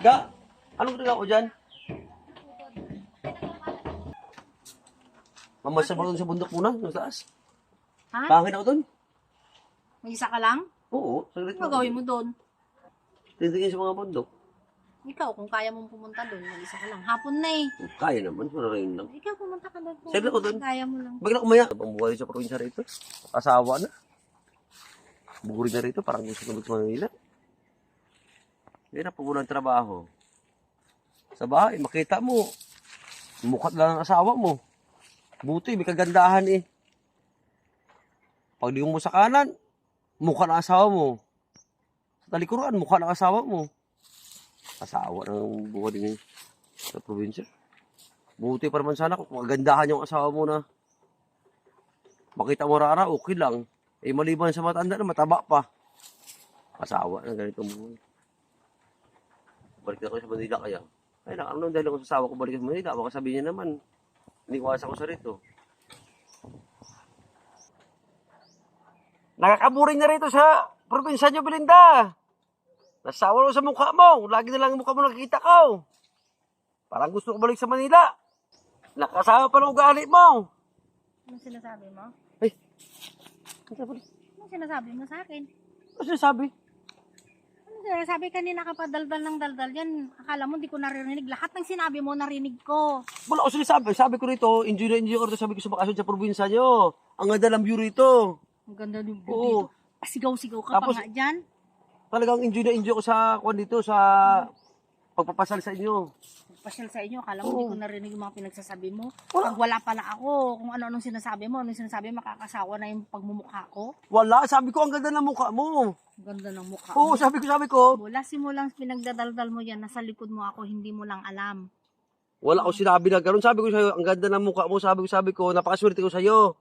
Ga, anong ginagawa ko dyan? Mamasya mo doon sa bundok muna, nung taas. Ha? Pangin ako doon. May isa ka lang? Oo, saglit Ano gagawin mo doon? Titingin sa mga bundok. Ikaw, kung kaya mong pumunta doon, may isa ka lang. Hapon na eh. Kaya naman, wala rin lang. Ikaw, pumunta ka doon. Sabi ko doon. Kaya mo lang. Bigla umaya. Ang buhay sa probinsya rito. Asawa na. Buguri na rito, parang gusto na sa Manila. Hirap pag walang trabaho. Sa bahay, makita mo. Mukha lang ang asawa mo. Buti, may kagandahan eh. Pag di mo sa kanan, mukha ng asawa mo. Sa talikuran, mukha ng asawa mo. Asawa ng buhay din sa probinsya. Buti pa naman sana kung magandahan yung asawa mo na makita mo rara, okay lang. Eh maliban sa matanda na mataba pa. Asawa ng ganito mo. Balik na ako sa Manila kaya. Ay lang, ano dahil ako sa asawa ko balik sa Manila? Baka sabihin niya naman, iniwasan ko sa rito. Nakakaburing na rito sa probinsya niyo, Belinda. Nasawa mo sa mukha mo. Lagi na lang ang mukha mo nakikita ko. Parang gusto ko balik sa Manila. Nakasawa pa ng ugali mo. Ano sinasabi mo? Ay, Ano sinasabi mo sa akin? ano sinasabi? Ano sinasabi? Kanina ka pa daldal ng daldal yan. Akala mo di ko naririnig. Lahat ng sinabi mo narinig ko. Wala ko sinasabi. Sabi ko rito, enjoy na enjoy ko rito. Sabi ko sa bakasyon sa probinsya nyo. Ang ganda ng view rito. Ang ganda ng view Oo. dito. Pasigaw-sigaw ka Tapos, pa nga dyan. Talagang enjoy na enjoy ko sa kwan dito, sa pagpapasal sa inyo. Pasyal sa inyo. Akala mo di ko narinig yung mga pinagsasabi mo. Wala. Pag wala pala ako, kung ano-anong sinasabi mo, anong sinasabi, makakasawa na yung pagmumukha ko. Wala, sabi ko ang ganda ng mukha mo. Ang ganda ng mukha Oo, mo. sabi ko. Mula simulang pinagdadaldal mo yan, nasa likod mo ako, hindi mo lang alam. Wala ko sinabi na gano'n. Sabi ko sa'yo, ang ganda ng mukha mo. Sabi ko, napakaswerte ko sa'yo.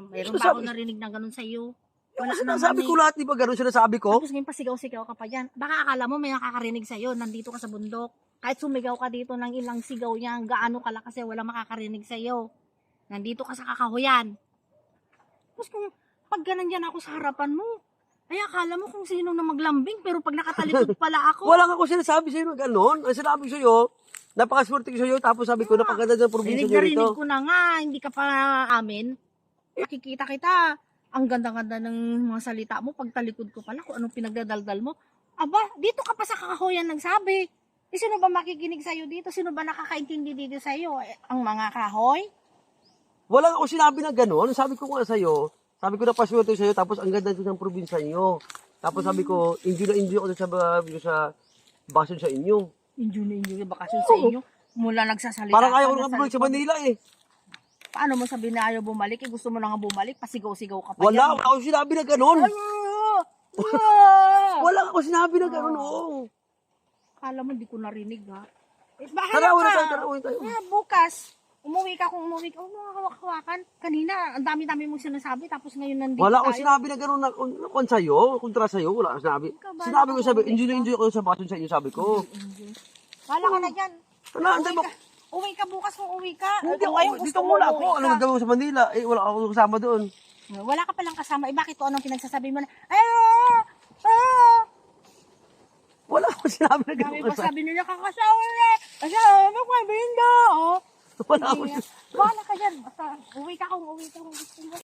Mayroon Ano pa ako sabi? narinig na ganun sa'yo. Wala Wala sinasabi naman ko lahat, di ba gano'n sinasabi ko? Tapos ngayon pasigaw-sigaw ka pa dyan. Baka akala mo may nakakarinig sa'yo, nandito ka sa bundok. Kahit sumigaw ka dito ng ilang sigaw niya, gaano ka lang kasi wala makakarinig sa'yo. Nandito ka sa kakahuyan. Tapos kung pag ganun yan ako sa harapan mo, ay akala mo kung sino na maglambing, pero pag nakatalikod pala ako. Wala nga ako sinasabi sa'yo na gano'n. Ang sinabi ko sa'yo, napakaswerte ko sa'yo. Tapos sabi ko, napaganda ng probinsya nyo rito. Rinig ko na nga, hindi ka pa amin. Nakikita kita, ang ganda-ganda ng mga salita mo, pag talikod ko pala, kung anong pinagdadaldal mo. Aba, dito ka pa sa kakahuyan nagsabi. Eh, sino ba makikinig sa'yo dito? Sino ba nakakaintindi dito sa'yo? Eh, ang mga kahoy? Wala nga ako sinabi na gano'n. Sabi ko nga sa'yo, sabi ko napaswerte ko sa'yo, tapos ang ganda ng probinsya nyo. Tapos sabi ko, enjoy na enjoy ako sa bakasyon sa inyo. Enjoy na enjoy yung bakasyon sa inyo. Mula nagsasalita Parang ayaw ko ka na nga bumalik sa likod. Manila eh. Paano mo sabihin na ayaw bumalik? Eh, gusto mo na nga bumalik, pasigaw-sigaw ka pa Wala ako sinabi na gano'n. Wala ako sinabi na gano'n, oo. Akala mo, di ko narinig ha. Eh, bahala Tarawin ka. tayo. Bukas, umuwi ka kung umuwi ka. Huwag mo hawak-hawakan. Kanina, ang dami-dami mong sinasabi, tapos ngayon nandito Wala akong tayo. sinabi na gano'n na kung sa'yo, kontra sa'yo, wala akong sinabi. Sinabi ko sabi, enjoy na enjoy ako sa bakasyon sa inyo, sabi ko. Bahala ka na dyan. Ano, antay mo? Uwi ka bukas kung uwi ka. Hindi Kung ako, ngayon dito gusto mo muna umuwi ako. Ano ka. gagawin mo sa Manila? Eh, wala ako kasama doon. Wala ka palang kasama. Eh, bakit ko anong pinagsasabi mo na? Wala akong sinabi na Sabi gano'n pa, ka sabi nila kakasawa na. Kasawa mo ko, Bindo. Wala akong Bahala ka dyan. Basta uwi ka kung uwi ka kung gusto mo.